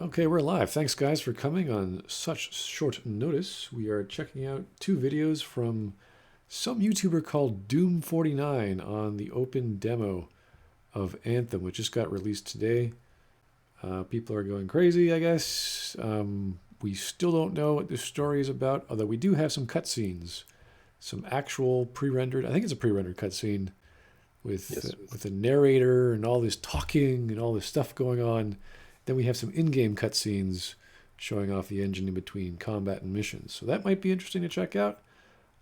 Okay, we're live. Thanks, guys, for coming on such short notice. We are checking out two videos from some YouTuber called Doom49 on the open demo of Anthem, which just got released today. People are going crazy, I guess. We still don't know what this story is about, although we do have some cutscenes, some actual pre-rendered. I think it's a pre-rendered cutscene with Yes. with a narrator and all this talking and all this stuff going on. Then we have some in-game cutscenes showing off the engine in between combat and missions. So that might be interesting to check out.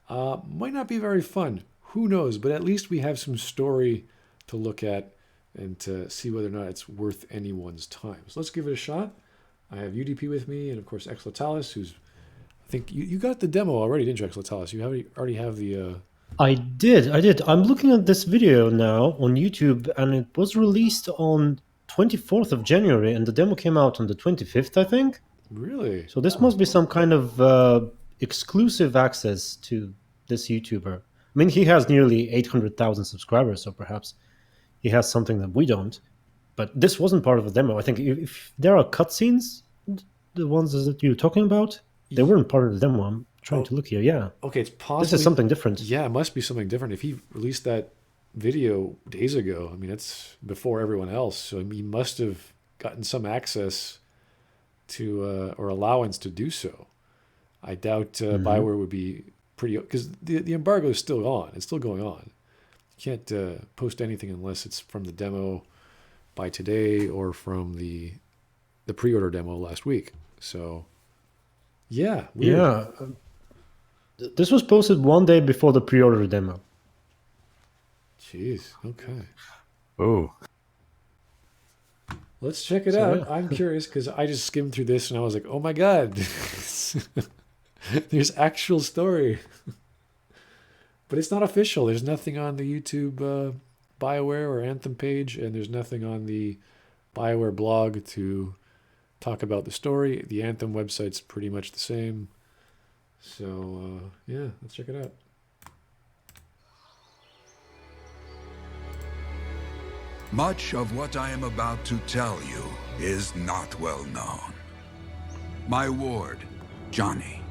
Might not be very fun. Who knows? But at least we have some story to look at and to see whether or not it's worth anyone's time. So let's give it a shot. I have UDP with me, and of course xLetalis, who's I think you got the demo already, didn't you, xLetalis? You already have the. I did. I'm looking at this video now on YouTube, and it was released on 24th of January, and the demo came out on the 25th, I think. Really? So this must be some kind of exclusive access to this YouTuber. I mean, he has nearly 800,000 subscribers, so perhaps he has something that we don't. But this wasn't part of the demo. I think if there are cutscenes, the ones that you're talking about, they weren't part of the demo. I'm trying Oh, to look here. Yeah, okay. It's this is possibly. something different. Yeah, it must be something different. If he released that video days ago, I mean, that's before everyone else. So I mean, he must have gotten some access to or allowance to do so. I doubt Hmm. Bioware would be pretty because the embargo is still on. It's still going on. You can't post anything unless it's from the demo by today or from the pre-order demo last week. So yeah, weird. Yeah, this was posted one day before the pre-order demo. Jeez. Okay. Oh, Let's check it So out. yeah, I'm curious because I just skimmed through this and I was like, oh my God, there's actual story. But it's not official. There's nothing on the YouTube BioWare or Anthem page, and there's nothing on the BioWare blog to talk about the story. The Anthem website's pretty much the same. So, yeah, let's check it out. Much of what I am about to tell you is not well known. My ward, Johnny,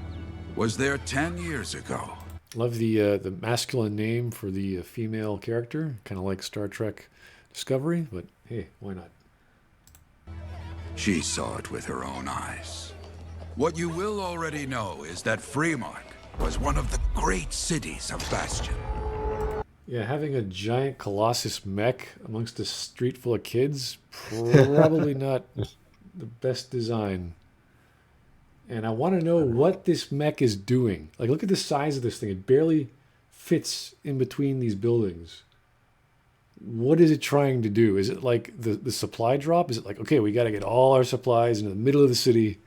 was there 10 years ago. Love the masculine name for the female character, kind of like Star Trek Discovery, but hey, why not? She saw it with her own eyes. What you will already know is that Fremont was one of the great cities of Bastion. Yeah, having a giant Colossus mech amongst a street full of kids, probably not the best design. And I want to know what this mech is doing. Like, look at the size of this thing. It barely fits in between these buildings. What is it trying to do? Is it like the supply drop? Is it like, okay, we got to get all our supplies into the middle of the city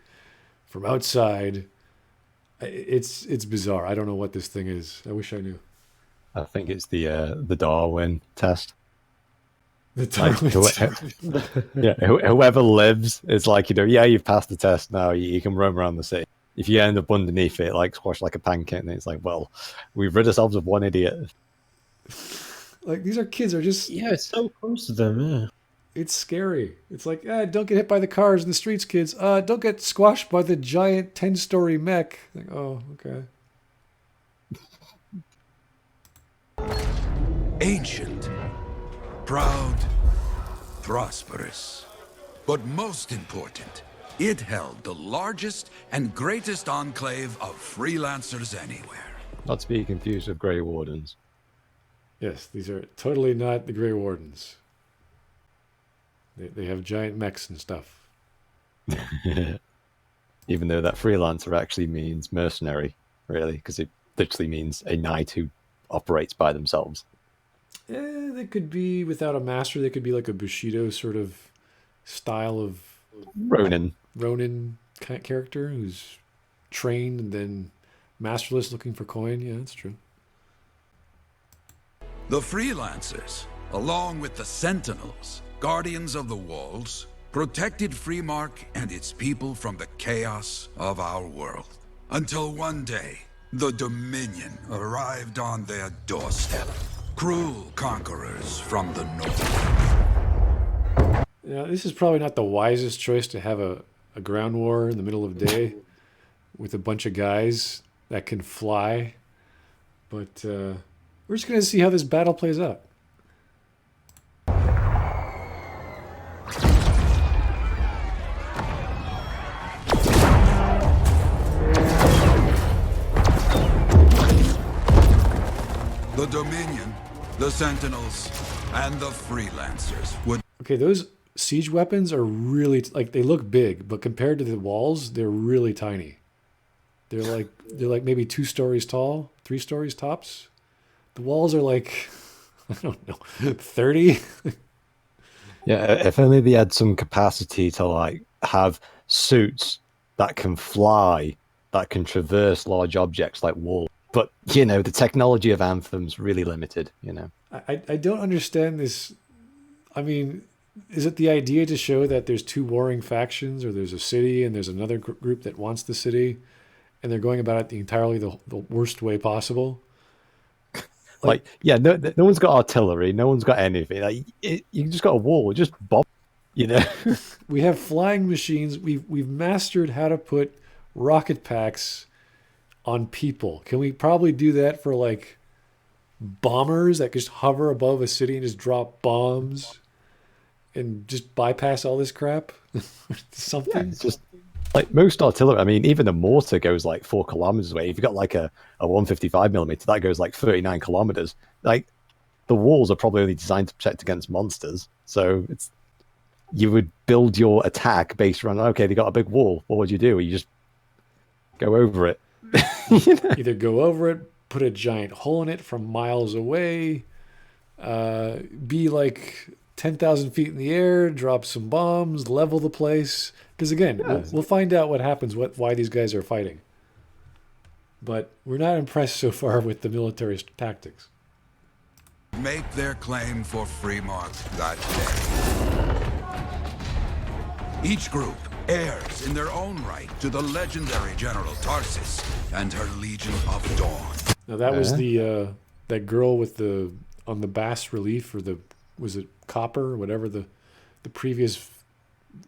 from outside? It's bizarre. I don't know what this thing is. I wish I knew. I think it's the Darwin test. The Like, toilets. whoever lives is like, yeah, you've passed the test now. You can roam around the city. If you end up underneath it, like squashed like a pancake, and it's like, well, we've rid ourselves of one idiot. Like, these are kids are just, yeah, it's so close to them. Yeah. it's scary. It's like, don't get hit by the cars in the streets, kids. Don't get squashed by the giant 10-story mech. Like, oh, okay. Ancient, proud, prosperous. But most important, it held the largest and greatest enclave of freelancers anywhere. Not to be confused with Grey Wardens. Yes, these are totally not the Grey Wardens. They have giant mechs and stuff. Even though that freelancer actually means mercenary, really, because it literally means a knight who operates by themselves. They could be without a master. They could be like a Bushido sort of style of Ronin. Ronin character who's trained and then masterless looking for coin. Yeah, that's true. The freelancers, along with the sentinels, guardians of the walls, protected Freemark and its people from the chaos of our world. Until one day, the Dominion arrived on their doorstep. Cruel conquerors from the north. Now, this is probably not the wisest choice to have a a ground war in the middle of the day with a bunch of guys that can fly. But we're just going to see how this battle plays out. The Dominion, the Sentinels, and the Freelancers would... Okay, those siege weapons are really like they look big, but compared to the walls, they're really tiny. They're like maybe 2 stories tall, 3 stories tops. The walls are like I don't know, 30. Yeah, if only they had some capacity to like have suits that can fly, that can traverse large objects like walls. But you know, the technology of Anthem's really limited. You know, I don't understand this. I mean, is it the idea to show that there's 2 warring factions, or there's a city and there's another group that wants the city, and they're going about it entirely the worst way possible? like yeah, no one's got artillery, no one's got anything. Like you just got a wall, just bomb. You know, We have flying machines. We've mastered how to put rocket packs on people. Can we probably do that for like bombers that just hover above a city and just drop bombs and just bypass all this crap? Something. it's just like most artillery. I mean, even a mortar goes like 4 kilometers away. If you've got like a 155 millimeter, that goes like 39 kilometers. Like the walls are probably only designed to protect against monsters. So it's you would build your attack based around, okay, they got a big wall. What would you do? You just go over it. You know? Either go over it, put a giant hole in it from miles away, be like 10,000 feet in the air, drop some bombs, level the place. Because again, we'll find out what happens, why these guys are fighting. But we're not impressed so far with the military tactics. make their claim for Freemark that day. Each group heirs in their own right to the legendary General Tarsis and her Legion of Dawn. Now that was the that girl with the on the bas relief, or the was it copper or whatever, the previous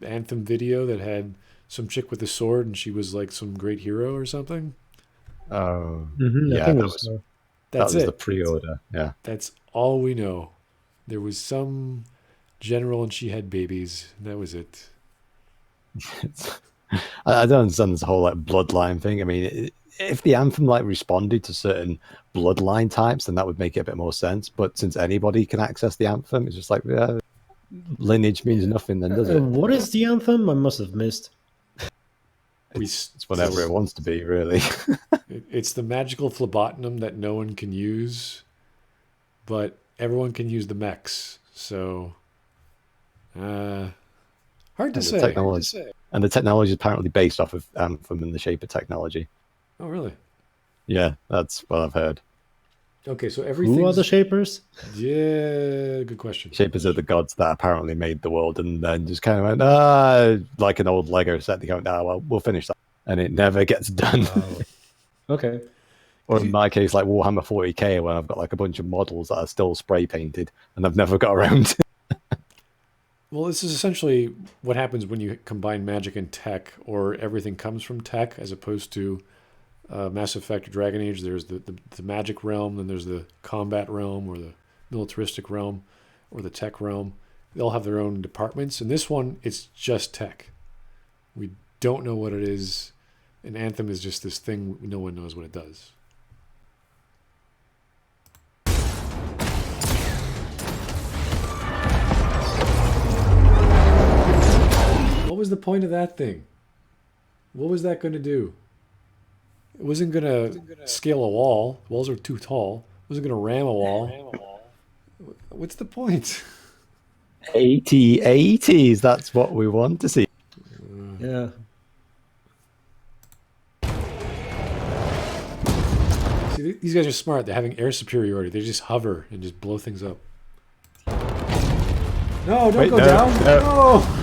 Anthem video that had some chick with a sword and she was like some great hero or something. Oh, I yeah, think that it was That's the it. pre-order. Yeah, That's all we know. There was some general and she had babies. And that was it. I don't understand this whole like bloodline thing. I mean, if the Anthem like responded to certain bloodline types, then that would make it a bit more sense. But since anybody can access the Anthem, it's just like lineage means nothing, then does it? What is the Anthem? I must have missed. It's whatever it wants to be, really. It's the magical phlebotinum that no one can use, but everyone can use the mechs. So, hard to say. And the technology is apparently based off of Anthem and the Shaper technology. Oh, really? Yeah, that's what I've heard. Okay, so everything. Who are the Shapers? Yeah, good question. Shapers are the gods that apparently made the world, and then just kind of went, like an old Lego set. They go, well, we'll finish that, and it never gets done. Okay. Or in my case, like Warhammer 40k, when I've got like a bunch of models that are still spray painted, and I've never got around to. Well, this is essentially what happens when you combine magic and tech, or everything comes from tech, as opposed to Mass Effect or Dragon Age. There's the magic realm, then there's the combat realm, or the militaristic realm, or the tech realm. They all have their own departments. In this one, it's just tech. We don't know what it is. And Anthem is just this thing, no one knows what it does. What was the point of that thing? What was that going to do? It wasn't going to scale a wall. Walls are too tall. It wasn't going to ram a wall. What's the point? 80s, that's what we want to see. Yeah. See, these guys are smart. They're having air superiority. They just hover and just blow things up. No, don't go down. No.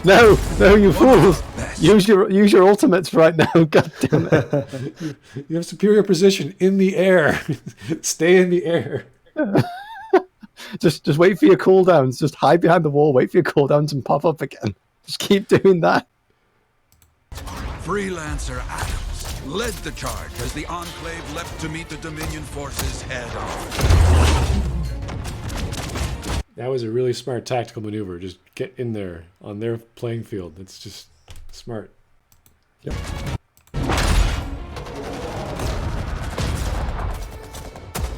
No, you fools! Use your ultimates right now. God damn it! You have superior position in the air. Stay in the air. Just wait for your cooldowns. Just hide behind the wall. Wait for your cooldowns and pop up again. Just keep doing that. Freelancer Adams led the charge as the Enclave leapt to meet the Dominion forces head-on. That was a really smart tactical maneuver. Just get in there on their playing field. That's just smart. Yep.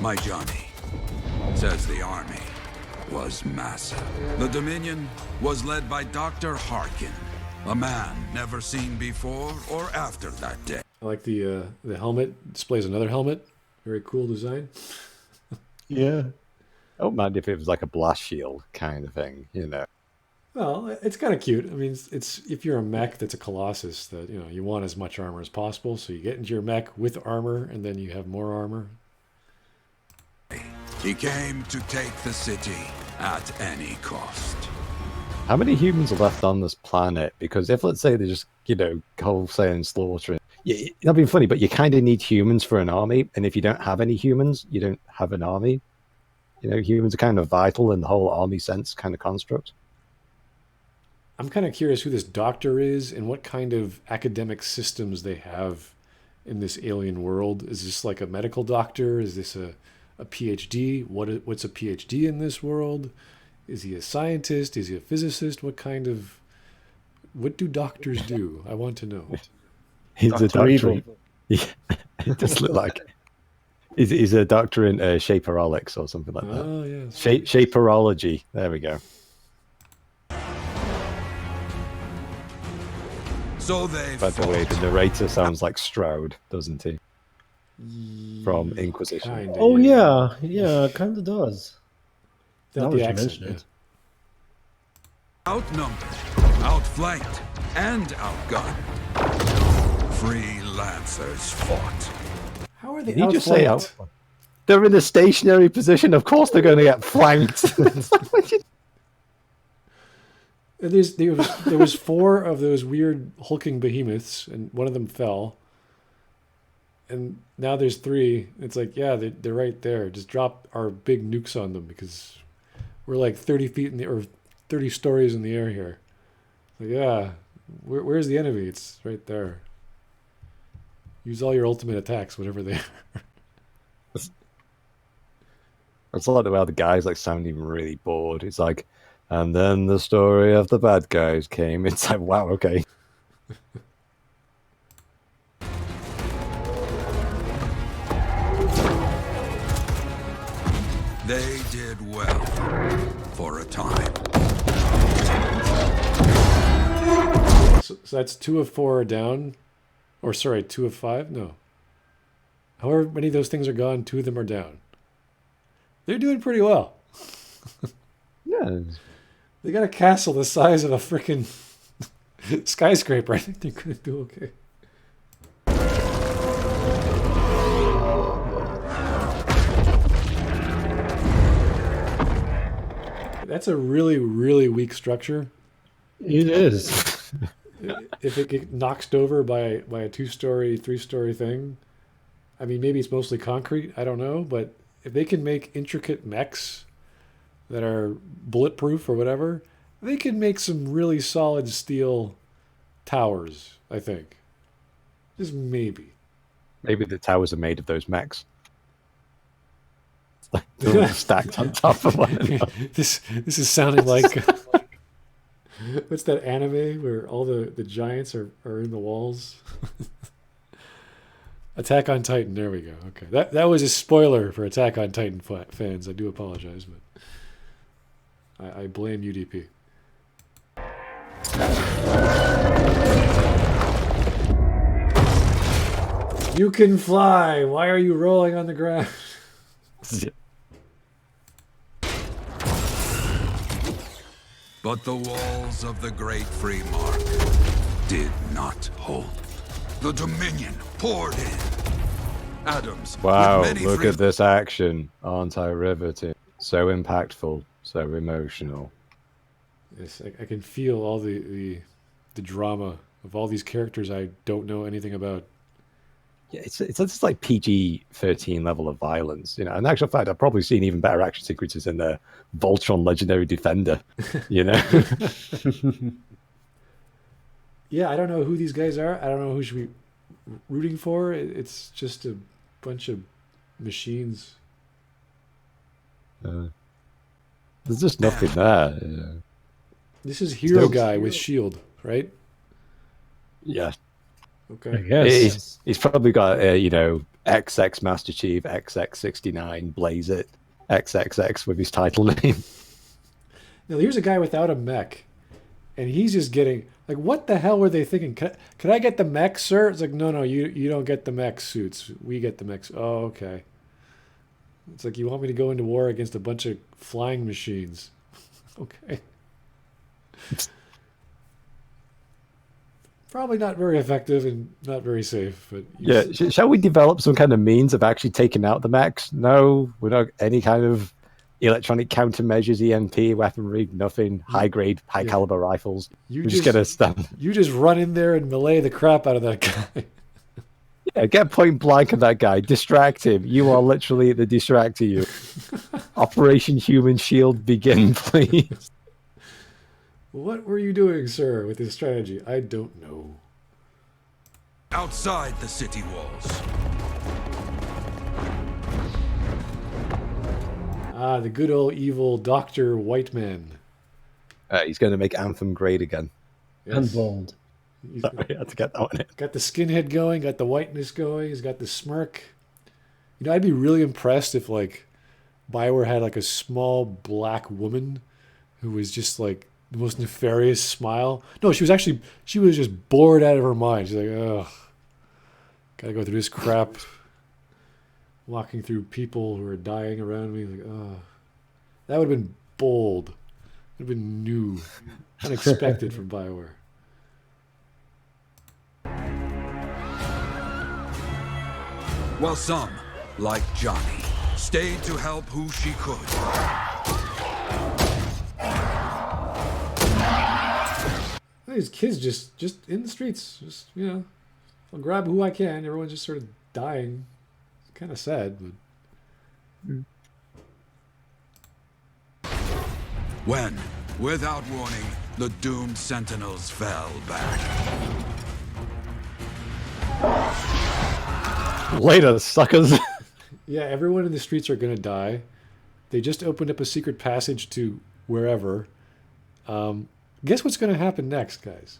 My Johnny, says the army, was massive. The Dominion was led by Dr. Harkin, a man never seen before or after that day. I like the helmet. Displays another helmet. Very cool design. Yeah. I don't mind if it was like a blast shield kind of thing, you know. Well, it's kind of cute. I mean, it's if you're a mech that's a Colossus, that you want as much armor as possible. So you get into your mech with armor, and then you have more armor. He came to take the city at any cost. How many humans are left on this planet? Because if, let's say, they just, wholesale and slaughtering, that'd be funny, but you kind of need humans for an army. And if you don't have any humans, you don't have an army. Humans are kind of vital in the whole army sense kind of construct. I'm kind of curious who this doctor is and what kind of academic systems they have in this alien world. Is this like a medical doctor? Is this a PhD? What's a PhD in this world? Is he a scientist? Is he a physicist? What do doctors do? I want to know. He's Dr. a doctor. Evil. Yeah, it does look like. He's a doctor in shaperolics or something like that. Oh, yes. Shaperology. There we go. So they By the way, the narrator sounds like Stroud, doesn't he? From Inquisition. Kinda, Oh yeah, kind of does. Not Now the that you accent, mention it. outnumbered, outflanked, and outgunned. Freelancers fought. How are they Did you just say outflanked? out? They're in a stationary position. Of course they're going to get flanked. And there was 4 of those weird hulking behemoths, and one of them fell. And now there's 3. It's like, yeah, they're right there. Just drop our big nukes on them because we're like 30 feet in the or 30 stories in the air here. Like, yeah, where's the enemy? It's right there. Use all your ultimate attacks, whatever they are. It's like the way the guys like sounding really bored. It's like, and then the story of the bad guys came. It's like, wow, okay. They did well for a time. So that's 2 of 4 are down. Or sorry, 2 of 5? No. However many of those things are gone, 2 of them are down. They're doing pretty well. Yeah. They got a castle the size of a freaking skyscraper. I think they're going to do okay. That's a really, really weak structure. It is. If it gets knocked over by a 2-story, 3-story thing, I mean, maybe it's mostly concrete. I don't know. But if they can make intricate mechs that are bulletproof or whatever, they can make some really solid steel towers, I think. Just maybe. Maybe the towers are made of those mechs. They're all stacked on top of one another. This is sounding like what's that anime where all the giants are in the walls? Attack on Titan. There we go. Okay, that was a spoiler for Attack on Titan fans. I do apologize, but I blame UDP. You can fly. Why are you rolling on the ground? But the walls of the Great Free Mark did not hold. The Dominion poured in. Adams. Wow, with many look free- at this action. Aren't I riveting? So impactful, so emotional. Yes, I can feel all the drama of all these characters I don't know anything about. Yeah, it's just like PG-13 level of violence, you know. In actual fact, I've probably seen even better action sequences in the Voltron Legendary Defender, you know. Yeah, I don't know who these guys are. I don't know who should be rooting for. It's just a bunch of machines. Uh, there's just nothing there. This is Hero no- Guy with Shield, right? Yeah, I Okay. guess. he's probably got XX Master Chief, XX69 Blaze It, XXX with his title name. Now here's a guy without a mech, and he's just getting like, what the hell were they thinking? Could I get the mech, sir? It's like, no, you don't get the mech suits. We get the mechs. Oh, okay. It's like, you want me to go into war against a bunch of flying machines? Okay. Probably not very effective and not very safe, but Yeah, shall we develop some kind of means of actually taking out the mechs? No, we're not any kind of electronic countermeasures, EMP, weaponry, nothing. High grade, high caliber rifles. you We're just gonna stand. you just run in there and melee the crap out of that guy. Yeah, get point blank on that guy. Distract him. You are literally the distractor. You. Operation Human Shield begin, please. What were you doing, sir, with this strategy? I don't know. Outside the city walls. Ah, the good old evil Dr. Whiteman. He's going to make Anthem great again. And bold. He's Sorry, I had to get that one in. got the skinhead going, got the whiteness going, he's got the smirk. You know, I'd be really impressed if, like, Bioware had, like, a small black woman who was just, like, the most nefarious smile. No, she was just bored out of her mind. She's like, ugh, gotta go through this crap. Walking through people who are dying around me. Like, ugh. That would have been bold. It would have been new. Unexpected from Bioware. While some, like Johnny, stayed to help who she could. These kids just in the streets, just, you know, I'll grab who I can. Everyone's just sort of dying. It's kind of sad, but When, without warning, the doomed sentinels fell back. Later, suckers. yeah, everyone in the streets are gonna die. They just opened up a secret passage to wherever. Guess what's gonna happen next, guys?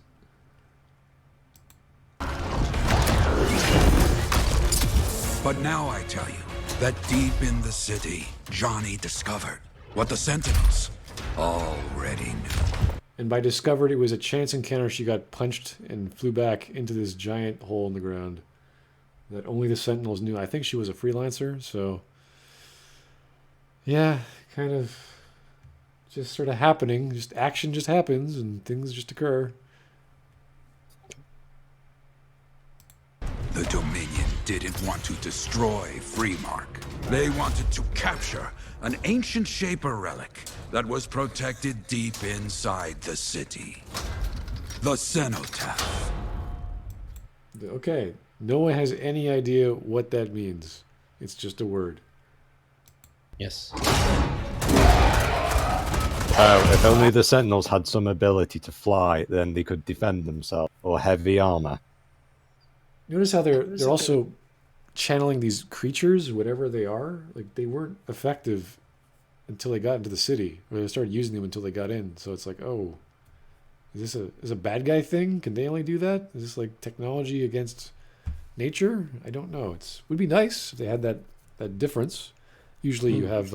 But now I tell you that deep in the city, Johnny discovered what the sentinels already knew. And by discovered, it was a chance encounter. She got punched and flew back into this giant hole in the ground that only the Sentinels knew. I think she was a freelancer, so yeah, kind of just sort of happening. Just action just happens and things just occur. The Dominion didn't want to destroy Freemark. They wanted to capture an ancient Shaper relic that was protected deep inside the city. The Cenotaph. Okay, no one has any idea what that means. It's just a word. Yes. Oh, if only the Sentinels had some ability to fly, then they could defend themselves, or heavy armor. Notice how they're also channeling these creatures, whatever they are. Like, they weren't effective until they got into the city, or they started using them until they got in. So it's like, oh, is this a bad guy thing? Can they only do that? Is this like technology against nature? I don't know. Would be nice if they had that difference. Usually you have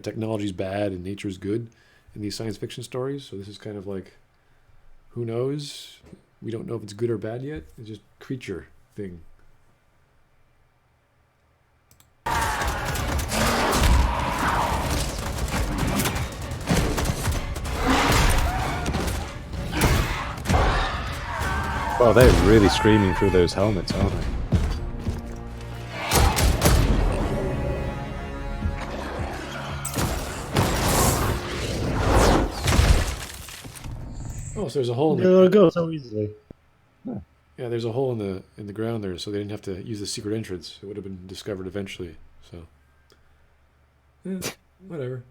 technology's bad and nature's good in these science fiction stories. So this is kind of like, who knows? We don't know if it's good or bad yet. It's just creature thing. Well, they're really screaming through those helmets, aren't they? Oh, so there's a hole in There we go, so easily. Yeah, there's a hole in the ground there, so they didn't have to use the secret entrance. It would have been discovered eventually. So, whatever.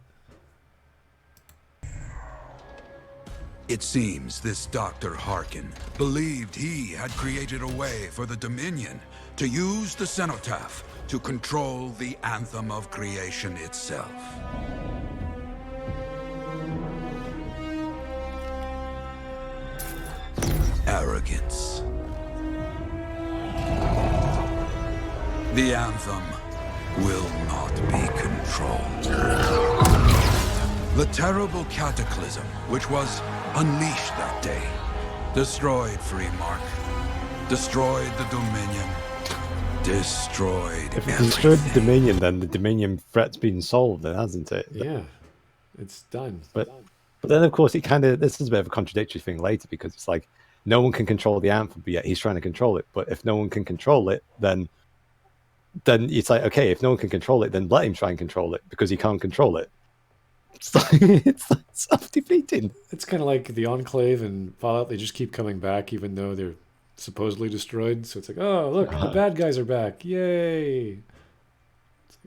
It seems this Dr. Harkin believed he had created a way for the Dominion to use the Cenotaph to control the Anthem of creation itself. Arrogance. The Anthem will not be controlled. The terrible cataclysm which was unleashed that day destroyed Freemark, destroyed the Dominion, destroyed If it everything. destroyed the Dominion, then the Dominion threat's been solved, then, hasn't it? Yeah, it's done. But then, of course, this is a bit of a contradictory thing later, because it's like, no one can control the Anthem, but yet he's trying to control it. But if no one can control it, then it's like, okay, if no one can control it, then let him try and control it, because he can't control it. It's like self-defeating. It's kind of like the Enclave and Fallout. They just keep coming back, even though they're supposedly destroyed. So it's like, oh, look, the bad guys are back. Yay.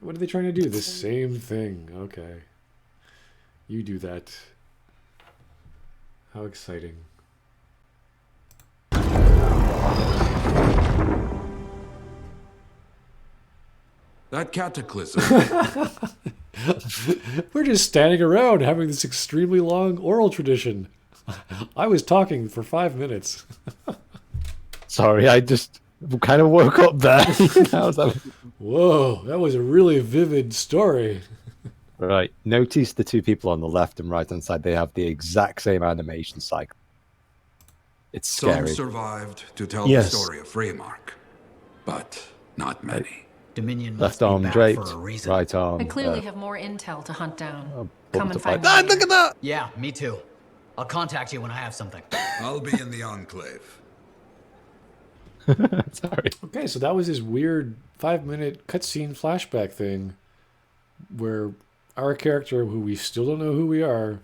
What are they trying to do? The same thing. Okay. You do that. How exciting. That cataclysm. We're just standing around having this extremely long oral tradition. I was talking for 5 minutes. Sorry, I just kind of woke up there. Whoa, that was a really vivid story. Right. Notice the two people on the left and right hand side, they have the exact same animation cycle. It's Some scary. survived to tell Yes. the story of Freemark, but not many. Dominion Left must be arm back draped, for a reason. right arm. I clearly have more intel to hunt down. bumped Come and up find like- me. look at that! Yeah, me too. I'll contact you when I have something. I'll be in the Enclave. Sorry. Okay, so that was this weird 5-minute cutscene flashback thing where our character, who we still don't know who we are,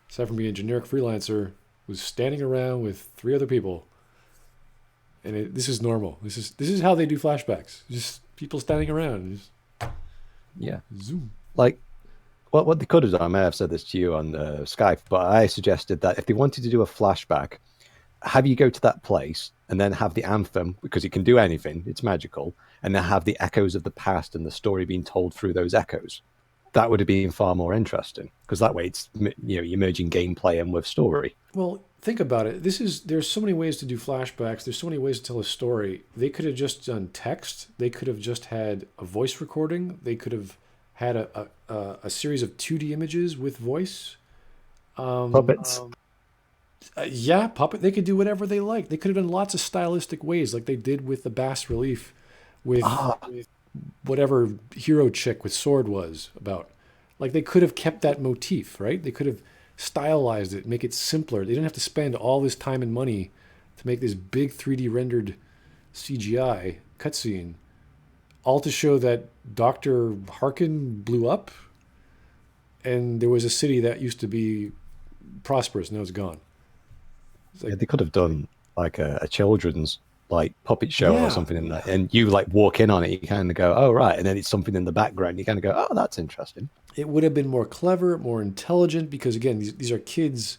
aside from being a generic freelancer, was standing around with 3 other people. And this is normal. This is how they do flashbacks. Just people standing around. Just Yeah. zoom. Like, what they could have done, I may have said this to you on Skype, but I suggested that if they wanted to do a flashback, have you go to that place and then have the Anthem, because it can do anything, it's magical, and then have the echoes of the past and the story being told through those echoes. That would have been far more interesting, because that way it's, you're merging gameplay and with story. Well, think about it. There's so many ways to do flashbacks. There's so many ways to tell a story. They could have just done text. They could have just had a voice recording. They could have had a series of 2D images with voice. Puppets. Yeah, puppet. They could do whatever they like. They could have done lots of stylistic ways, like they did with the bas relief, with whatever hero chick with sword was about. Like they could have kept that motif, right? They could have stylized it, make it simpler. They didn't have to spend all this time and money to make this big 3D rendered CGI cutscene, all to show that Dr. Harkin blew up and there was a city that used to be prosperous, now it's gone. Yeah, they could have done like a children's like puppet show Yeah. or something in that, and you like walk in on it, you kind of go, oh right, and then it's something in the background, you kind of go, oh, that's interesting. It would have been more clever, more intelligent, because again, these are kids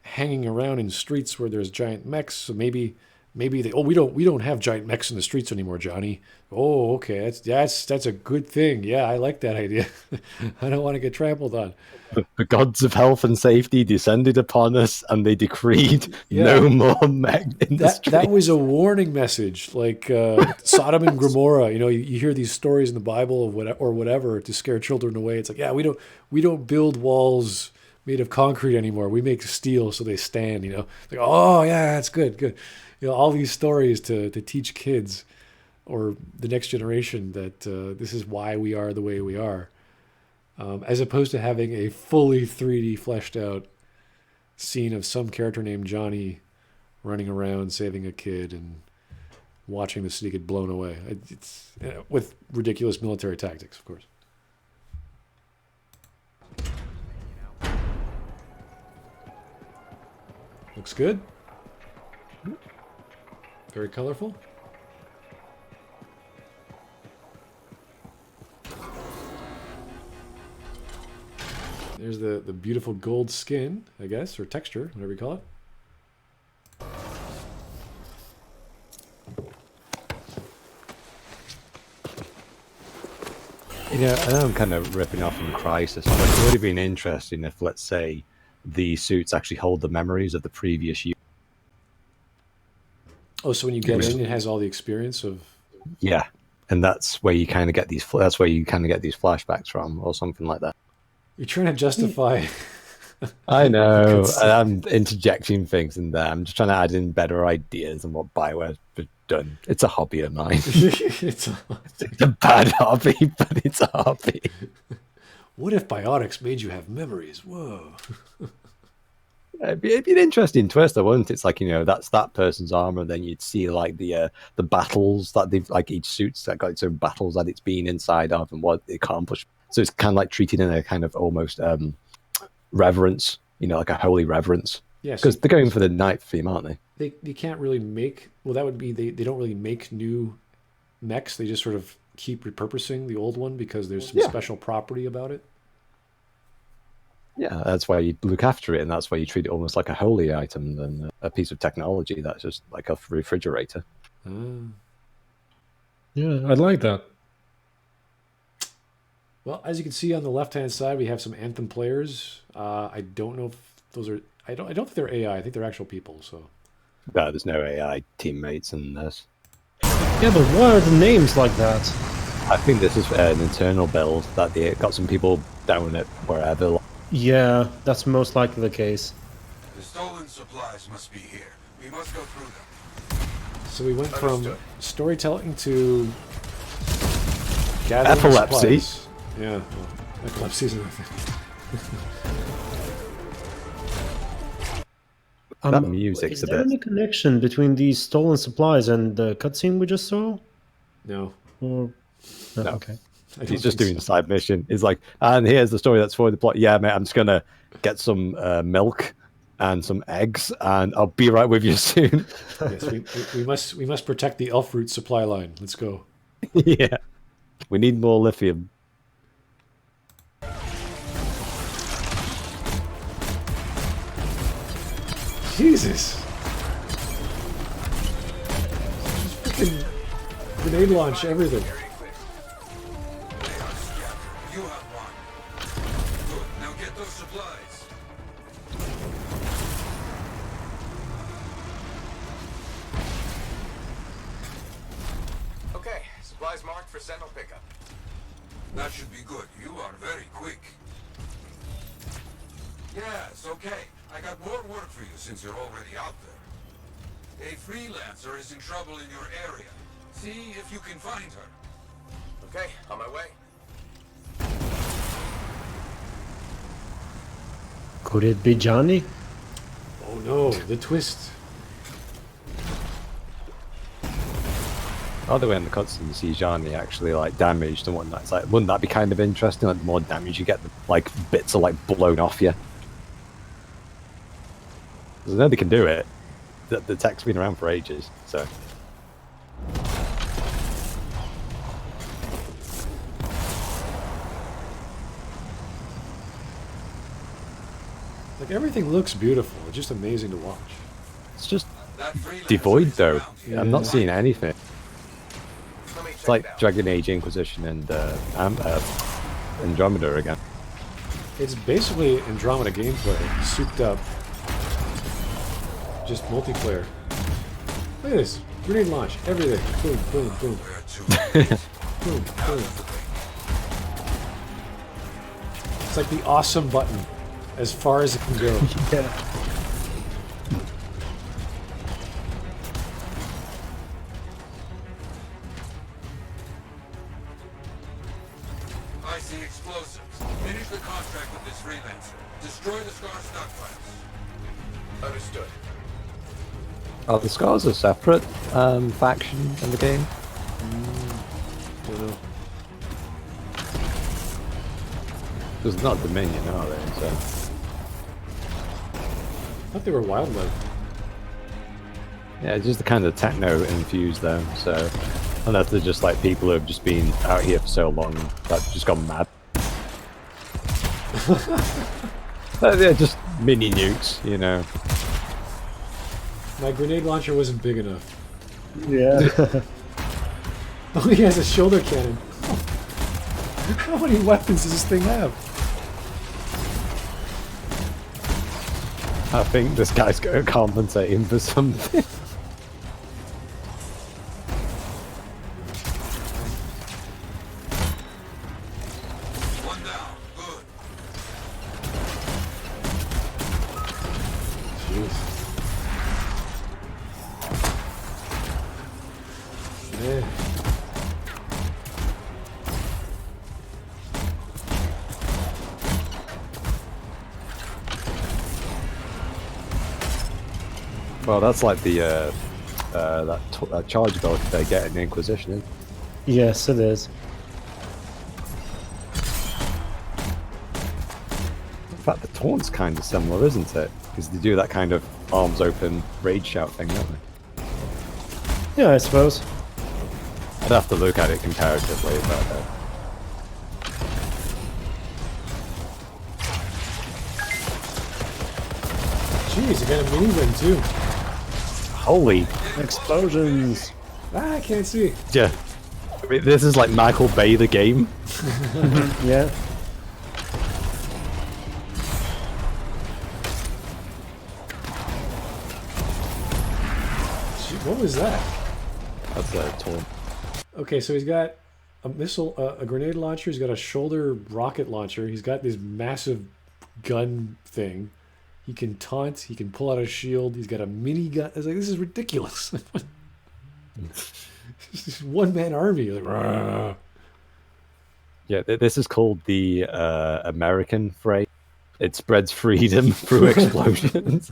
hanging around in streets where there's giant mechs. So maybe they, we don't have giant mechs in the streets anymore, Johnny. Oh, okay, that's a good thing. Yeah, I like that idea. I don't want to get trampled on. The gods of health and safety descended upon us, and they decreed no more mech in the street. That was a warning message, like Sodom and Gomorrah. You hear these stories in the Bible of whatever to scare children away. It's like, yeah, we don't build walls made of concrete anymore. We make steel so they stand. Like, oh yeah, that's good. All these stories to teach kids or the next generation that this is why we are the way we are. As opposed to having a fully 3D fleshed out scene of some character named Johnny running around saving a kid and watching the city get blown away. It's with ridiculous military tactics, of course. Looks good. Very colorful. There's There's the beautiful gold skin, I guess, or texture, whatever you call it. I know I'm kind of ripping off from Crisis, but it would have been interesting if, let's say, the suits actually hold the memories of the previous year. Oh, so when you get in, it has all the experience of. Yeah, and that's where you kind of get these. That's where you kind of get these flashbacks from, or something like that. You're trying to justify. I know. I'm interjecting things in there. I'm just trying to add in better ideas than what Bioware's done. It's a hobby of mine. It's a bad hobby, but it's a hobby. What if biotics made you have memories? Whoa. It'd be an interesting twist, though, wouldn't it? It's like, that's that person's armor, and then you'd see like the battles that they've, like, each suit's that got its own battles that it's been inside of and what it accomplished. So it's kind of like treated in a kind of almost reverence, like a holy reverence. Yeah, because they're going for the night theme, aren't they? They can't really make. Well, that would be they don't really make new mechs. They just sort of keep repurposing the old one because there's some special property about it. Yeah, that's why you look after it, and that's why you treat it almost like a holy item than a piece of technology that's just like a refrigerator. Yeah, I'd like that. Well, as you can see on the left-hand side, we have some Anthem players. I don't know if those are. I don't think they're AI. I think they're actual people. So. No, there's no AI teammates in this. Yeah, but why are the names like that? I think this is an internal build that they got some people down at wherever. Yeah, that's most likely the case. The stolen supplies must be here. We must go through them. So we went from storytelling to gathering epilepsy. Supplies. Yeah, well, epilepsy is another thing. That music's is a there bit. any connection between these stolen supplies and the cutscene we just saw? No. Or... No. Okay. He's just doing a side mission. He's like, and here's the story that's for the plot. Yeah, mate, I'm just gonna get some milk and some eggs, and I'll be right with you soon. Yes, we must protect the elf root supply line. Let's go. Yeah, we need more lithium. Jesus. Freaking grenade launch, everything. You have one. Good. Now get those supplies. Okay, supplies marked for Sentinel pickup. That should be good. You are very quick. Yes, okay. I got more work for you since you're already out there. A freelancer is in trouble in your area. See if you can find her. Okay, on my way. Could it be Johnny? Oh no, the twist. Other way in the cutscene, you see Johnny actually like damaged and whatnot. It's like, wouldn't that be kind of interesting? Like, the more damage you get, the like bits are like blown off you. I know they can do it. The tech's been around for ages, so. Like, everything looks beautiful. It's just amazing to watch. It's just That freelancer devoid, is though. around. I'm not seeing anything. Let me It's check like it out. Dragon Age Inquisition and Andromeda again. It's basically Andromeda gameplay, souped up. Just multiplayer. Look at this. Grenade launch. Everything. Boom, boom, boom. We're too late. Boom, boom. It's like the awesome button. As far as it can go. Yeah. I see explosives. Finish the contract with this freelancer. Destroy the Scar stockpiles. Understood. Are the Scars a separate faction in the game? Don't know. Because it's not Dominion, are they? So. I thought they were wildlife. Yeah, it's just the kind of techno infused though, so unless they're just like people who have just been out here for so long that just gone mad. They're just mini nukes, you know. My grenade launcher wasn't big enough. Yeah. Oh, he has a shoulder cannon. How many weapons does this thing have? I think this guy's going to compensate him for something. One down. Good. Jeez. Yeah. Well, that's like the that charge ability they get in the Inquisition. Isn't it? Yes, it is. In fact, the taunt's kind of similar, isn't it? Because they do that kind of arms open rage shout thing, don't they? Yeah, I suppose. I'd have to look at it comparatively, but Jeez, you got a minigun too. holy, Explosions. Ah, I can't see. yeah. I mean, this is like Michael Bay the game. Yeah. Gee, what was that? That's a taunt. Okay, so he's got a missile, a grenade launcher. He's got a shoulder rocket launcher. He's got this massive gun thing. He can taunt. He can pull out a shield. He's got a mini gun. I was like, this is ridiculous. This one-man army. Like, "Rah." Yeah, this is called the American phrase. It spreads freedom through explosions.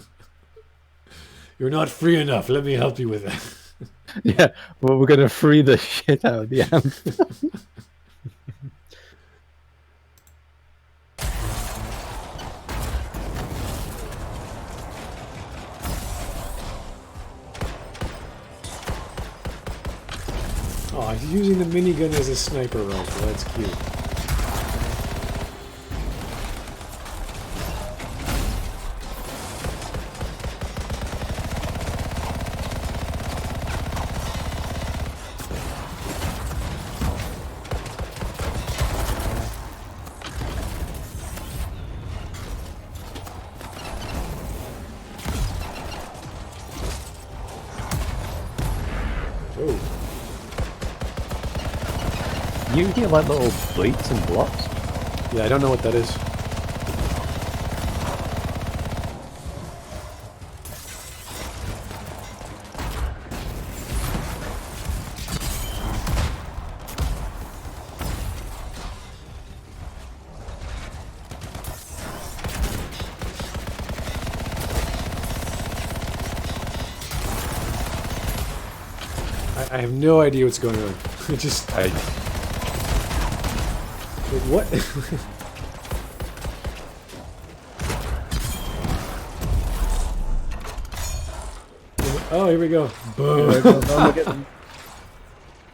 You're not free enough. Let me help you with that. Yeah, well, we're gonna free the shit out of the Anthem. Oh, he's using the minigun as a sniper rifle. That's cute. Oh. You hear like little bleats and blocks. Yeah, I don't know what that is. I have no idea what's going on. It just... Wait, what? Oh, here we go. Boom.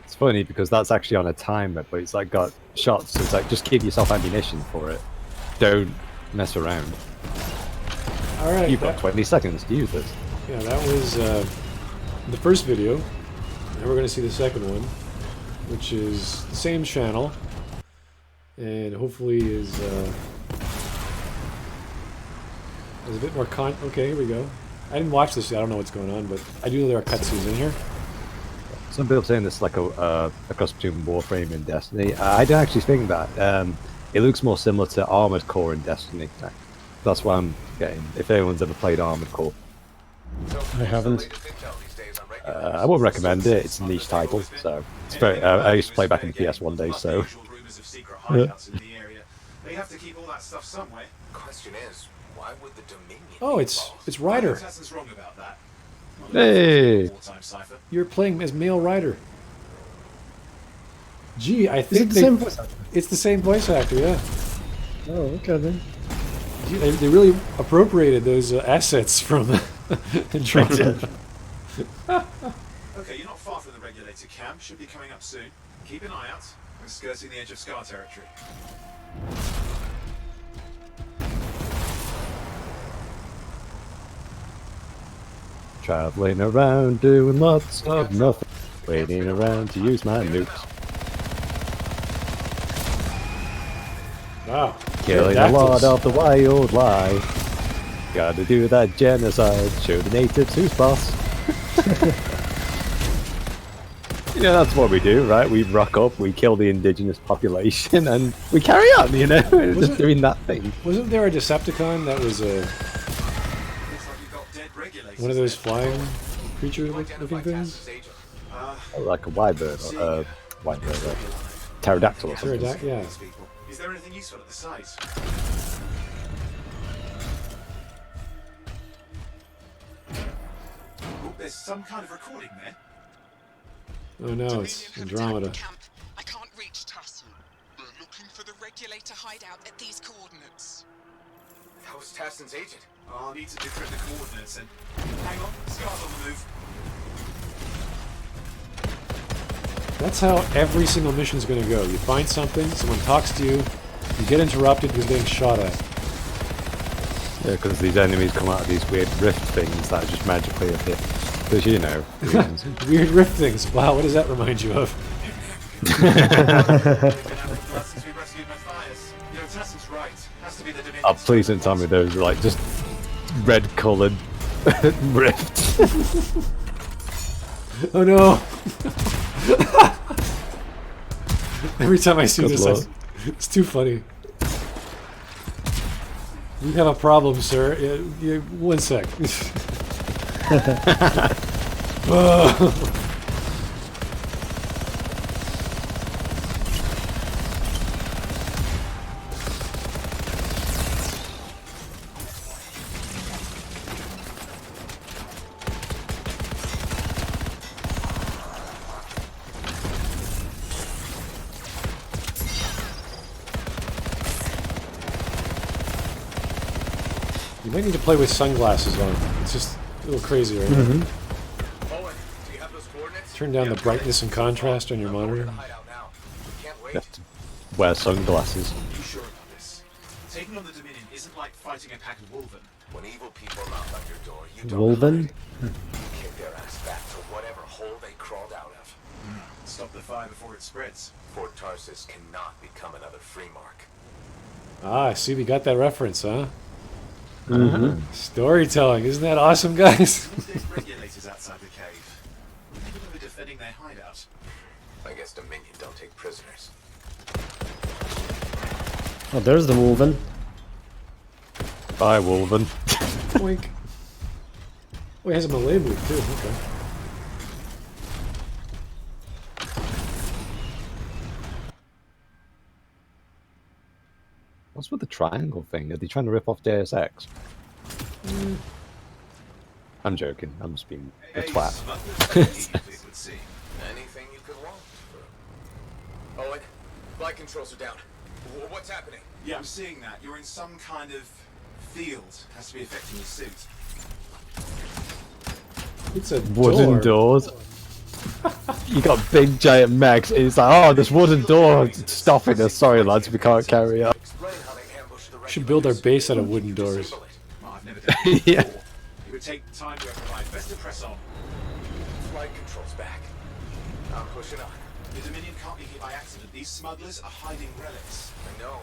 It's funny because that's actually on a timer, but it's like got shots. So it's like just give yourself ammunition for it. Don't mess around. All right. You've got 20 seconds to use this. Yeah, that was the first video. Now we're going to see the second one, which is the same channel, and hopefully is a bit more Okay, here we go. I didn't watch this yet. I don't know what's going on, but I do know there are cutscenes in here. Some people saying this is like a cross between Warframe and Destiny. I don't actually think that. It looks more similar to Armored Core in Destiny. That's what I'm getting. If anyone's ever played Armored Core, I haven't. I wouldn't recommend it. It's a niche title, so it's very. I used to play back in the PS1 days, so. They have to keep all that stuff somewhere. Question is, why would the Dominion? Oh, it's Ryder. That's wrong about that. Hey! Wartime cipher. You're playing as male Ryder. Gee, I Is think it the same voice actor? it's the same voice actor. Yeah. Oh, okay then. Gee, they really appropriated those assets from Andromeda. Okay, you're not far from the regulator camp. Should be coming up soon. Keep an eye out. We're skirting the edge of Scar territory. Traveling around doing lots of nothing. Waiting around to use my nukes. Wow. Killing a lot of the wildlife. Gotta do that genocide. Show the natives who's boss. You know, that's what we do, right? We rock up, we kill the indigenous population, and we carry on, you know? Just doing that thing. Wasn't there a Decepticon that was Looks like you've got dead regulators. one of those there. flying creature You looking identified things? Cass's agent. Like a wyvern, pterodactyl or something. Pterodact- yeah. These people. Is there anything useful at the site? Oh, there's some kind of recording there. Oh no, it's Andromeda. Camp. I can't reach Tassu. We're looking for the regulator hideout at these coordinates. That was Tassin's agent. I'll need to decrypt the coordinates and... Hang on, Scar's on the move. That's how every single mission's gonna go. You find something, someone talks to you, you get interrupted because you're getting shot at. Yeah, because these enemies come out of these weird rift things that just magically appear. Because, you know, reasons. Weird rift things. Wow, what does that remind you of? Since we rescued Matthias. You know, Tassin's right. Has to be the Dominion. Oh, please don't tell me those are like just red-coloured rifts. Oh no! Every time I see Good this, luck. it's too funny. We have a problem, sir. Yeah, one sec. You might need to play with sunglasses on. It's just a little crazy right now. Owen, do you have those coordinates? Turn down the brightness and contrast on your I'm over to monitor. the hideout now. We can't wait. You have to wear sunglasses. You sure about this? Taking on the Dominion isn't like fighting a pack of wolven. When evil people knock on your door, you don't Wolven? kick their ass back to whatever hole they crawled out of. Stop the fire before it spreads. Fort Tarsus cannot become another free mark. Ah, see, we got that reference, huh? Storytelling, isn't that awesome, guys? There's regulators outside the cave. I think they were defending their hideout. I guess Dominion don't take prisoners. Oh, there's the Wolven. Bye, Wolven. Wink. Oh, he has a melee move, too. Okay. What's with the triangle thing? Are they trying to rip off Deus Ex? I'm joking. I'm just being a twat. Smugglers, it would seem. Anything you could want. Owen, flight controls are down. What's happening? Yeah, I'm seeing that. You're in some kind of field. Has to be affecting your suit. It's a Wooden door. doors. You got big giant mechs. And it's like, oh, this wooden door is stopping us. Sorry, lads, we can't carry on. Explain how they ambushed the We should build our base out of wooden doors. Disable it. Well, I've never done it Yeah. before. It would take time to override. Best to press on. Flight controls back. I'm pushing on. The Dominion can't be hit by accident. These smugglers are hiding relics. I know.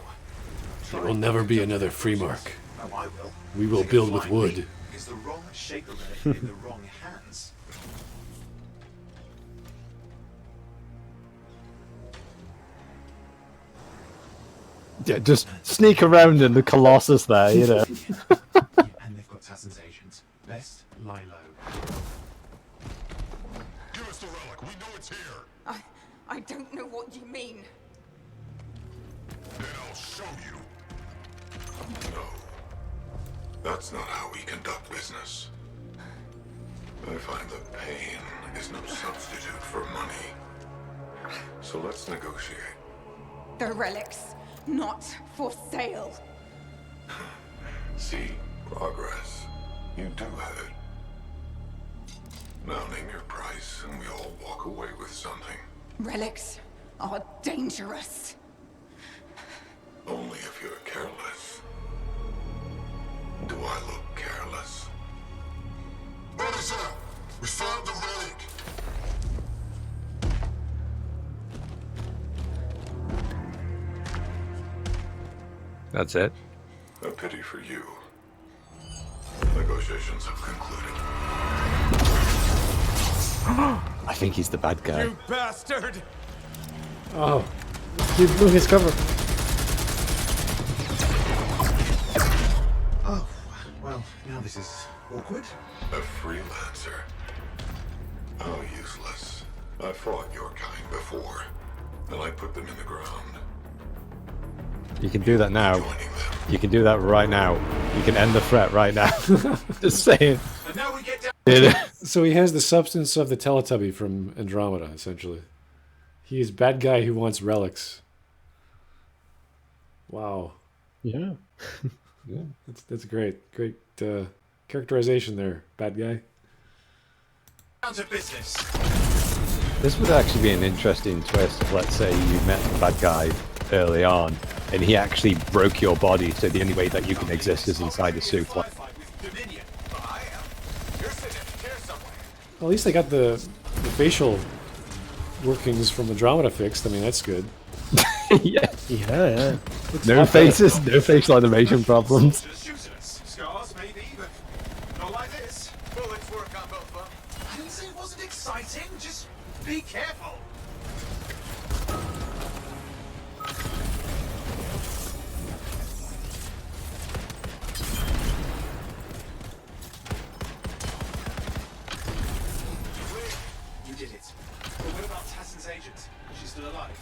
There will never be another free mark. Oh, I will. We will They build can with find wood. me, because the wrong shaper relic in the wrong hands. Yeah, just sneak around in the Colossus there, you know. And they've got Tassin's agent. Best lie low. Give us the relic. We know it's here. I don't know what you mean. Then I'll show you. No. That's not how we conduct business. I find that pain is no substitute for money. So let's negotiate. The relics, not for sale. See progress. You do have it. Now name your price and we all walk away with something. Relics are dangerous. Only if you're careless. Do I look careless? What is that? We found the relic. That's it. A pity for you. Negotiations have concluded. I think he's the bad guy. You bastard! Oh, he blew his cover. Oh, well, now this is awkward. A freelancer. How useless. I fought your kind before, and I put them in the ground. You can do that now. You can do that right now. You can end the threat right now. Just saying. And now we get down. So he has the substance of the Teletubby from Andromeda, essentially. He is bad guy who wants relics. Wow. Yeah. Yeah, that's great. Great characterization there, bad guy. Down to business. This would actually be an interesting twist if, let's say, you met the bad guy early on, and he actually broke your body, so the only way that you can exist is inside a suit. Like, Well, at least they got the facial workings from Andromeda fixed. I mean, that's good. yeah. Yeah. No faces, no facial animation problems. Scars, maybe, but not like this. Bullets work on both of them. I didn't say it wasn't exciting. Just be careful. You did it. But what about Tassin's agent? She's still alive.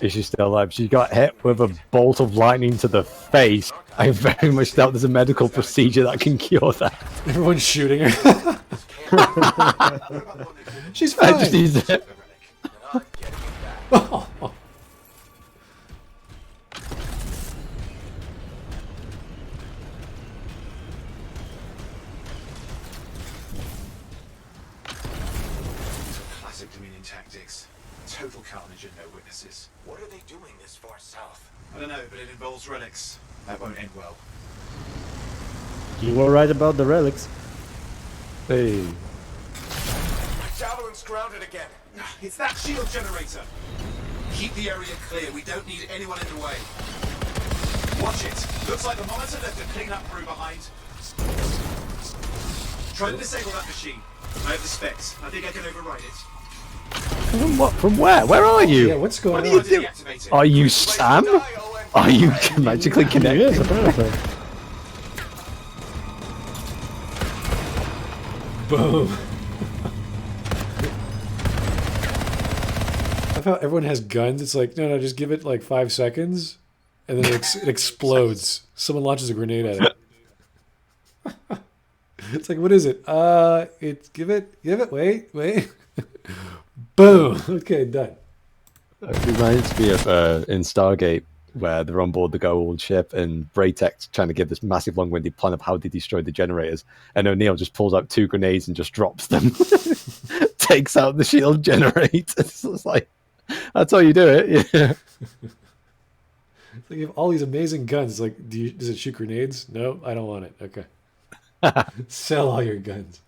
Is she still alive? She got hit with a bolt of lightning to the face. I very much doubt there's a medical procedure that can cure that. Everyone's shooting her. She's fine. I just need it. Classic Dominion tactics. Total carnage and no witnesses. What are they doing this far south? I don't know, but it involves relics. That won't end well. You were right about the relics. Hey. My javelin's grounded again. It's that shield generator. Keep the area clear. We don't need anyone in the way. Watch it. Looks like the monitor left a cleanup crew behind. Try to disable that machine. I have the specs. I think I can override it. From what? From where? Where are you? Yeah, what's going I on? tried to deactivate it. Are you Sam? Are you magically connected? Yes, apparently. Boom. I thought everyone has guns. It's like, no, just give it like 5 seconds, and then it explodes. Someone launches a grenade at it. It's like, what is it? It's give it, wait. Boom. Okay, done. It reminds me of in Stargate, where they're on board the Goa'uld ship, and Braytek's trying to give this massive long-winded plan of how they destroy the generators, and O'Neill just pulls out 2 grenades and just drops them. Takes out the shield generator. It's like, that's how you do it. Yeah. It's like you have all these amazing guns. It's like, does it shoot grenades? No, I don't want it. Okay. Sell all your guns.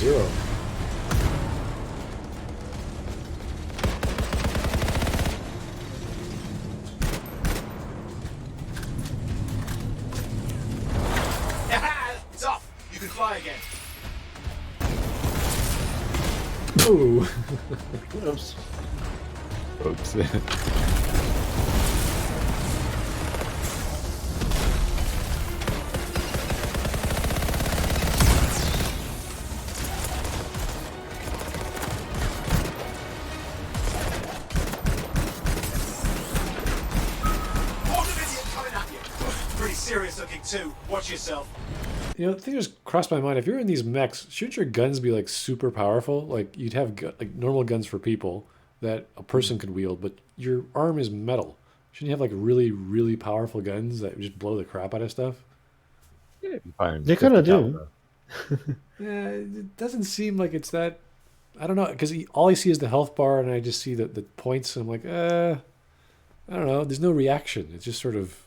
Zero. It's off. You can fly again. Ooh. Oops. Oops. Pretty serious looking too. Watch yourself. You know, the thing just crossed my mind. If you're in these mechs, shouldn't your guns be like super powerful? Like you'd have like normal guns for people that a person could wield, but your arm is metal. Shouldn't you have like really, really powerful guns that just blow the crap out of stuff? They kind of do. Yeah, it doesn't seem like it's that. I don't know, because all I see is the health bar, and I just see the points, and I'm like, I don't know. There's no reaction. It's just sort of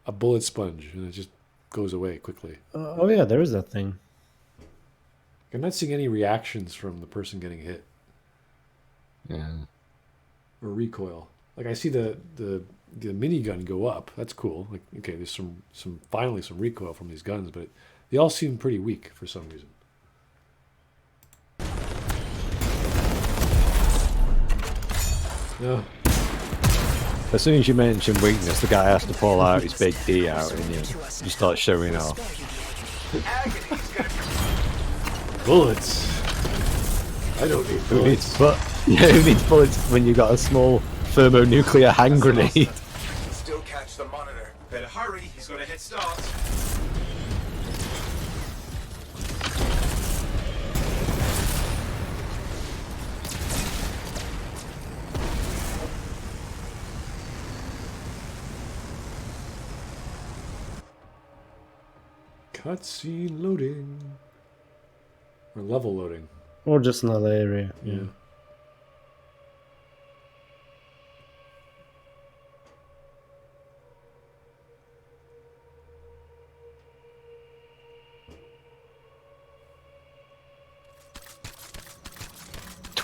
a bullet sponge, and it just goes away quickly. Oh yeah, there is that thing. I'm not seeing any reactions from the person getting hit. Yeah. Or recoil. Like I see the minigun go up. That's cool. Like okay, there's finally some recoil from these guns, but they all seem pretty weak for some reason. No. As soon as you mention weakness, the guy has to pull out his big D out and you start showing off. Bullets. I don't need bullets. Who needs bullets when you got a small thermonuclear hand grenade? Still catch the monitor. Better hurry, he's got a head start. Cutscene loading. Or level loading. Or just another area. Yeah.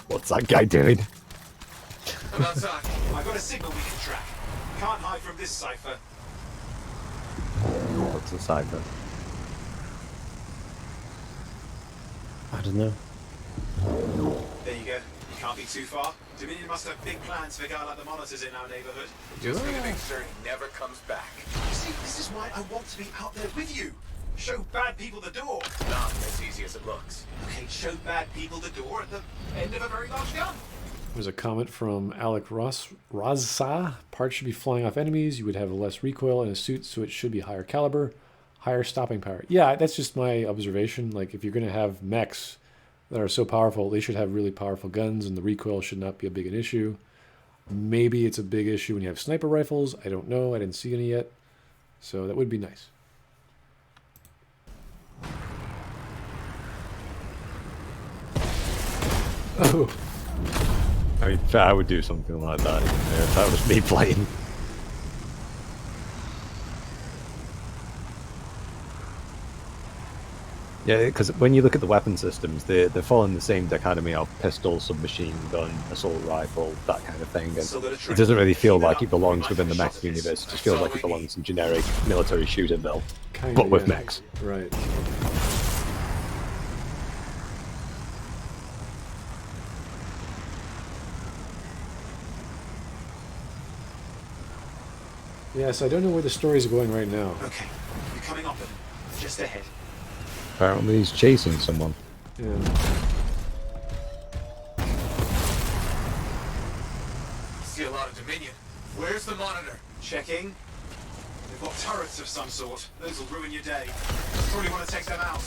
What's that guy doing? I'm outside. I've got a signal we can track. Can't hide from this cipher. What's the cipher? I don't know. There you go. Can't be too far. Dominion must have big plans for a guy like the monitors in our neighborhood. Just need to make sure he never comes back. You see, this is why I want to be out there with you. Show bad people the door. Not as easy as it looks. Okay, show bad people the door at the end of a very large gun. There's a comment from Alec Razza. Parts should be flying off enemies. You would have less recoil in a suit, so it should be higher caliber, higher stopping power. Yeah, that's just my observation. Like, if you're going to have mechs that are so powerful, they should have really powerful guns, and the recoil should not be a big an issue. Maybe it's a big issue when you have sniper rifles. I don't know. I didn't see any yet. So that would be nice. Oh. I mean, I would do something like that if that was me playing. Yeah, because when you look at the weapon systems, they're following the same dichotomy of pistol, submachine gun, assault rifle, that kind of thing. And it doesn't really feel like it belongs within the mech universe. It just feels like it belongs in generic military shooter bill, but with mechs. Right. Yes, I don't know where the story's going right now. Okay, you're coming up with him. Just ahead. Apparently he's chasing someone. Yeah. See a lot of Dominion. Where's the monitor? Checking. They've got turrets of some sort. Those will ruin your day. Probably want to take them out.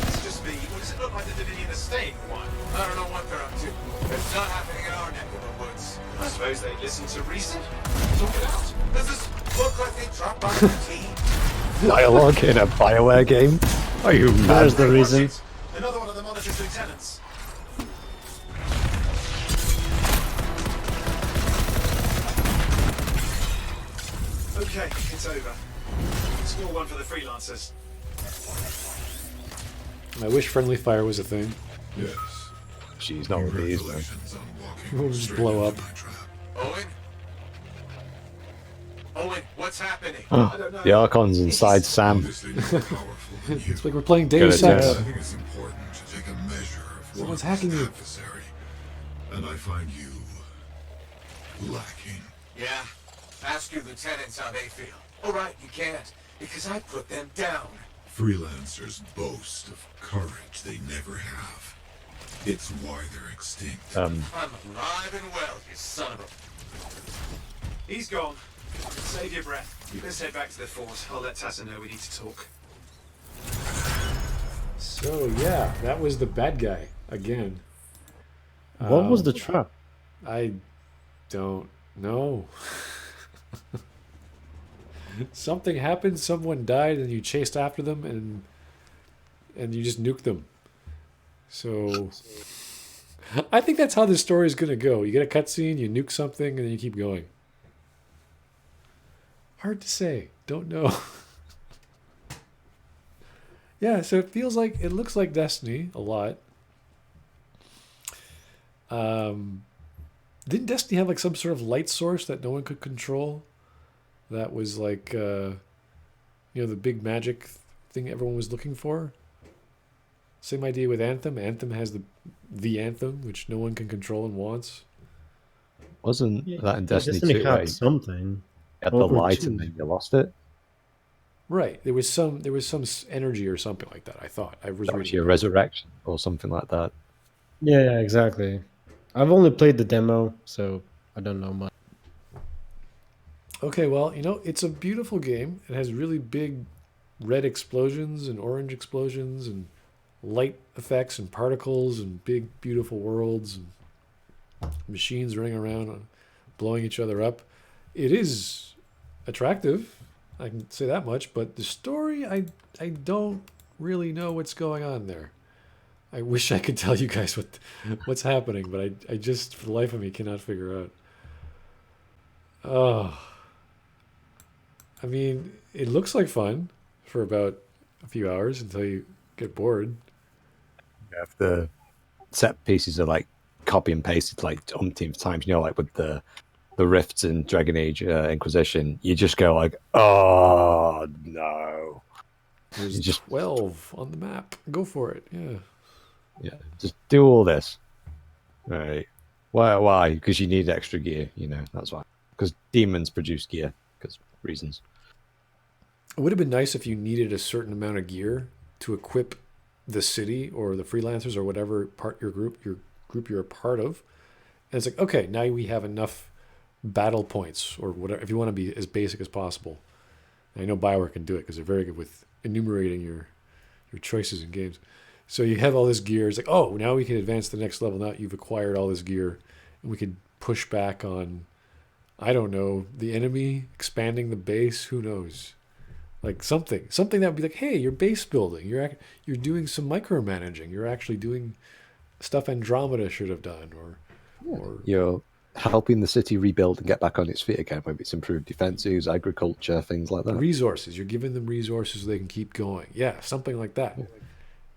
It's just me. What does it look like the Dominion are staying for? I don't know what they're up to. It's not happening in our neck of the woods. I suppose they listen to reason. Talk it out. Does this look like they dropped by the team? Dialogue in a BioWare game? Are you mad? There's the reason. Another one of the monitor's lieutenants. Okay, it's over. Score one for the freelancers. I wish friendly fire was a thing. Yes. She's not with these, man. Congratulations on walking We'll just straight blow into up. my trap. Owen? Owen, what's happening? I don't know. The Archon's inside Sam. Obviously more powerful than you. It's like we're playing Deus Good Ex. attack. I think it's important to take a measure of Someone's one's hacking you. adversary, and I find you lacking. Yeah. Ask your lieutenants how they feel. All right, you can't, because I put them down. Freelancers boast of courage they never have. It's why they're extinct. I'm alive and well, you son of a... He's gone. Save your breath. Let's head back to the fort. I'll let Tassa know we need to talk. So So yeah, that was the bad guy again. What was the trap? I don't know. Something happened, someone died, and you chased after them, and you just nuked them. So I think that's how this story is going to go. You get a cutscene, you nuke something, and then you keep going. Hard to say. Don't know. Yeah, so it looks like Destiny a lot. Didn't Destiny have like some sort of light source that no one could control? That was like, the big magic thing everyone was looking for. Same idea with Anthem. Anthem has the Anthem, which no one can control and wants. Wasn't that in Destiny, Destiny 2, had right? something. You had the Or light two. and then you lost it. Right. There was some energy or something like that. I thought I was That was reading. your resurrection or something like that. Yeah, exactly. I've only played the demo, so I don't know much. Okay, well, it's a beautiful game. It has really big red explosions and orange explosions and light effects and particles and big, beautiful worlds and machines running around and blowing each other up. It is attractive, I can say that much, but the story, I don't really know what's going on there. I wish I could tell you guys what's happening, but I just, for the life of me, cannot figure out. Oh. I mean, it looks like fun for about a few hours until you get bored. If the set pieces are like copy and pasted like umpteenth times, like with the rifts in Dragon Age Inquisition, you just go like, oh no. There's just 12 on the map. Go for it. Yeah, just do all this. Right. Why? Because you need extra gear, that's why. Because demons produce gear, because reasons. It would have been nice if you needed a certain amount of gear to equip the city or the freelancers or whatever part your group you're a part of. And it's like, okay, now we have enough battle points or whatever, if you want to be as basic as possible. And I know BioWare can do it because they're very good with enumerating your choices in games. So you have all this gear. It's like, oh, now we can advance to the next level. Now you've acquired all this gear, and we could push back on, I don't know, the enemy, expanding the base. Who knows? Like something that would be like, hey, you're base building. You're doing some micromanaging. You're actually doing stuff Andromeda should have done, or you're helping the city rebuild and get back on its feet again. Maybe it's improved defenses, agriculture, things like that. Resources. You're giving them resources so they can keep going. Yeah, something like that. Yeah.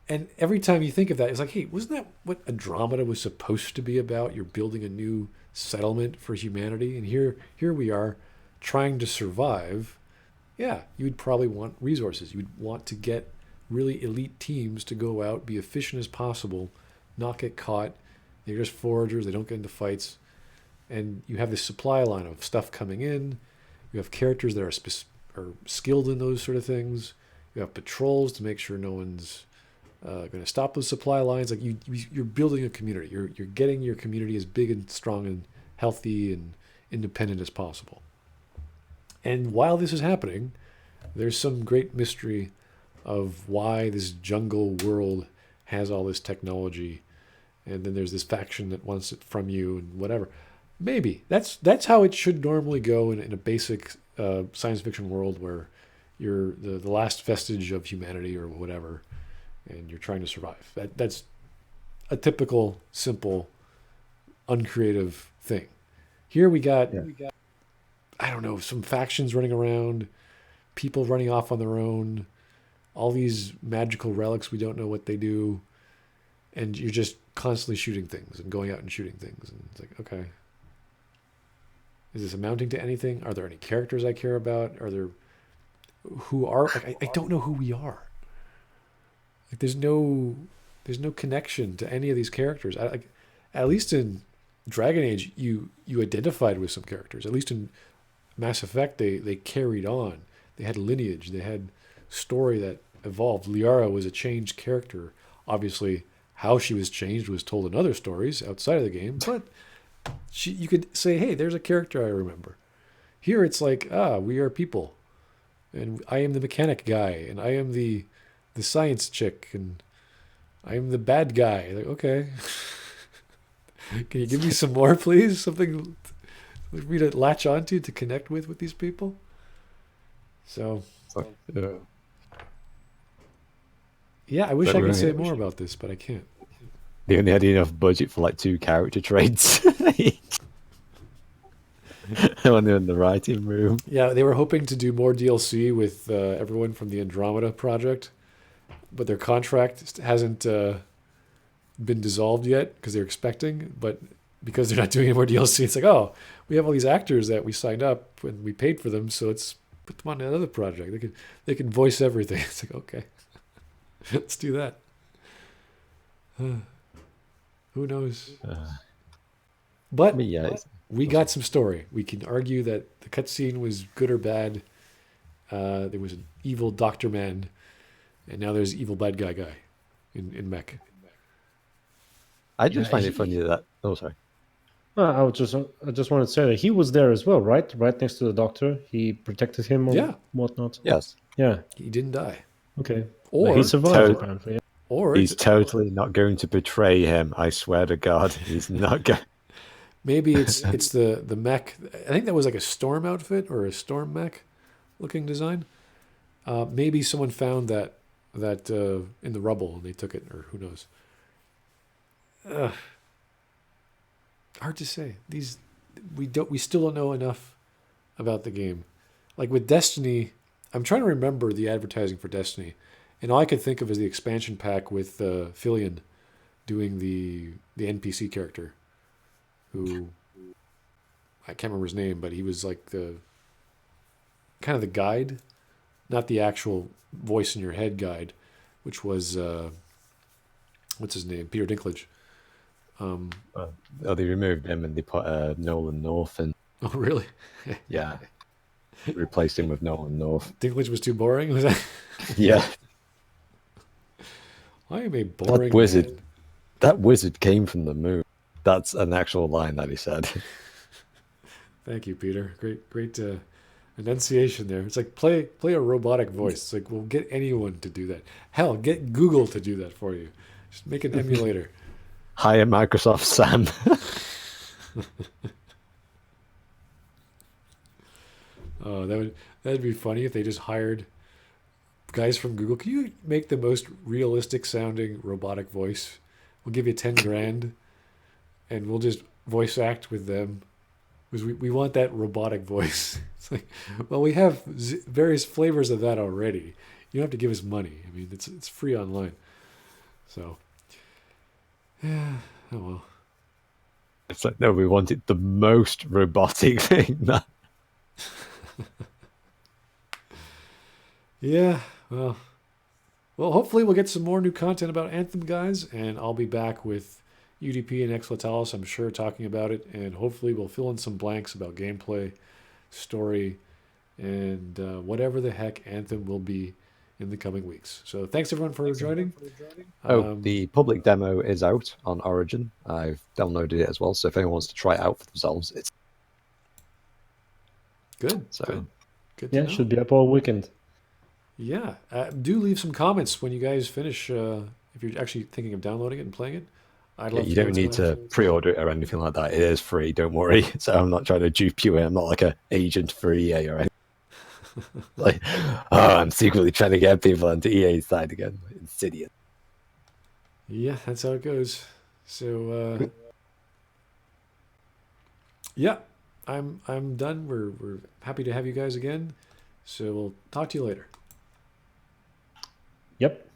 And every time you think of that, it's like, hey, wasn't that what Andromeda was supposed to be about? You're building a new settlement for humanity, and here we are trying to survive. Yeah, you would probably want resources. You would want to get really elite teams to go out, be efficient as possible, not get caught. They're just foragers. They don't get into fights. And you have this supply line of stuff coming in. You have characters that are skilled in those sort of things. You have patrols to make sure no one's going to stop those supply lines. Like you're building a community. You're getting your community as big and strong and healthy and independent as possible. And while this is happening, there's some great mystery of why this jungle world has all this technology, and then there's this faction that wants it from you and whatever. Maybe that's how it should normally go in a basic science fiction world where you're the last vestige of humanity or whatever, and you're trying to survive. That's a typical, simple, uncreative thing. Here we got I don't know, some factions running around, people running off on their own, all these magical relics, we don't know what they do, and you're just constantly shooting things and going out and shooting things. And it's like, okay, is this amounting to anything? Are there any characters I care about? I don't know who we are. Like there's no connection to any of these characters. At least in Dragon Age, you identified with some characters. At least in Mass Effect, they carried on. They had lineage. They had story that evolved. Liara was a changed character. Obviously, how she was changed was told in other stories outside of the game, but you could say, hey, there's a character I remember. Here it's like, we are people. And I am the mechanic guy, and I am the science chick, and I'm the bad guy. Like, okay. Can you give me some more, please? Something for me to latch onto, to connect with these people? So, yeah, I wish I could say more about this, but I can't. They only had enough budget for like 2 character traits. When they're in the writing room. Yeah, they were hoping to do more DLC with everyone from the Andromeda project, but their contract hasn't been dissolved yet because they're expecting. But because they're not doing any more DLC, it's like, oh, we have all these actors that we signed up and we paid for them, so let's put them on another project. They can voice everything. It's like, okay, let's do that. Who knows? But yeah, we got some story. We can argue that the cutscene was good or bad. There was an evil Doctor Man, and now there's evil bad guy in Mech. I just find it funny that. Oh, sorry. I just wanted to say that he was there as well, right? Right next to the Doctor. He protected him or whatnot. Yes. Yeah. He didn't die. Okay. Or he survived apparently. Yeah. Or he's totally not going to betray him. I swear to God, he's not going. Maybe it's the mech. I think that was like a storm outfit or a storm mech looking design. Maybe someone found that in the rubble and they took it, or who knows. Hard to say. We still don't know enough about the game. Like with Destiny, I'm trying to remember the advertising for Destiny, and all I could think of is the expansion pack with Filion doing the NPC character, who I can't remember his name, but he was like the kind of the guide, not the actual voice in your head guide, which was what's his name, Peter Dinklage. They removed him and they put Nolan North in. Oh, really? Yeah. Replaced him with Nolan North. Dinklage was too boring? Was that? Yeah. I am a boring wizard. That wizard came from the moon. That's an actual line that he said. Thank you, Peter. Great enunciation there. It's like play a robotic voice. It's like, we'll get anyone to do that. Hell, get Google to do that for you. Just make an emulator. Hire Microsoft Sam. Oh, that'd be funny if they just hired guys from Google. Can you make the most realistic sounding robotic voice? We'll give you 10 grand and we'll just voice act with them because we want that robotic voice. It's like, well, we have various flavors of that already. You don't have to give us money. I mean, it's free online. So, yeah, oh well. It's like, no, we wanted the most robotic thing. Yeah, well, hopefully we'll get some more new content about Anthem, guys, and I'll be back with UDP and xLetalis, I'm sure, talking about it, and hopefully we'll fill in some blanks about gameplay, story, and whatever the heck Anthem will be in the coming weeks. So thanks everyone for joining. The public demo is out on Origin. I've downloaded it as well, so if anyone wants to try it out for themselves, it's good. So good. Yeah, it should be up all weekend. Yeah, do leave some comments when you guys finish. If you're actually thinking of downloading it and playing it, I'd love. You don't need to pre-order it or anything like that. It is free. Don't worry. So I'm not trying to dupe you in. I'm not like an agent for EA or anything. Like, I'm secretly trying to get people onto EA's side again. Insidious. Yeah, that's how it goes. So yeah, I'm done. We're happy to have you guys again. So we'll talk to you later. Yep.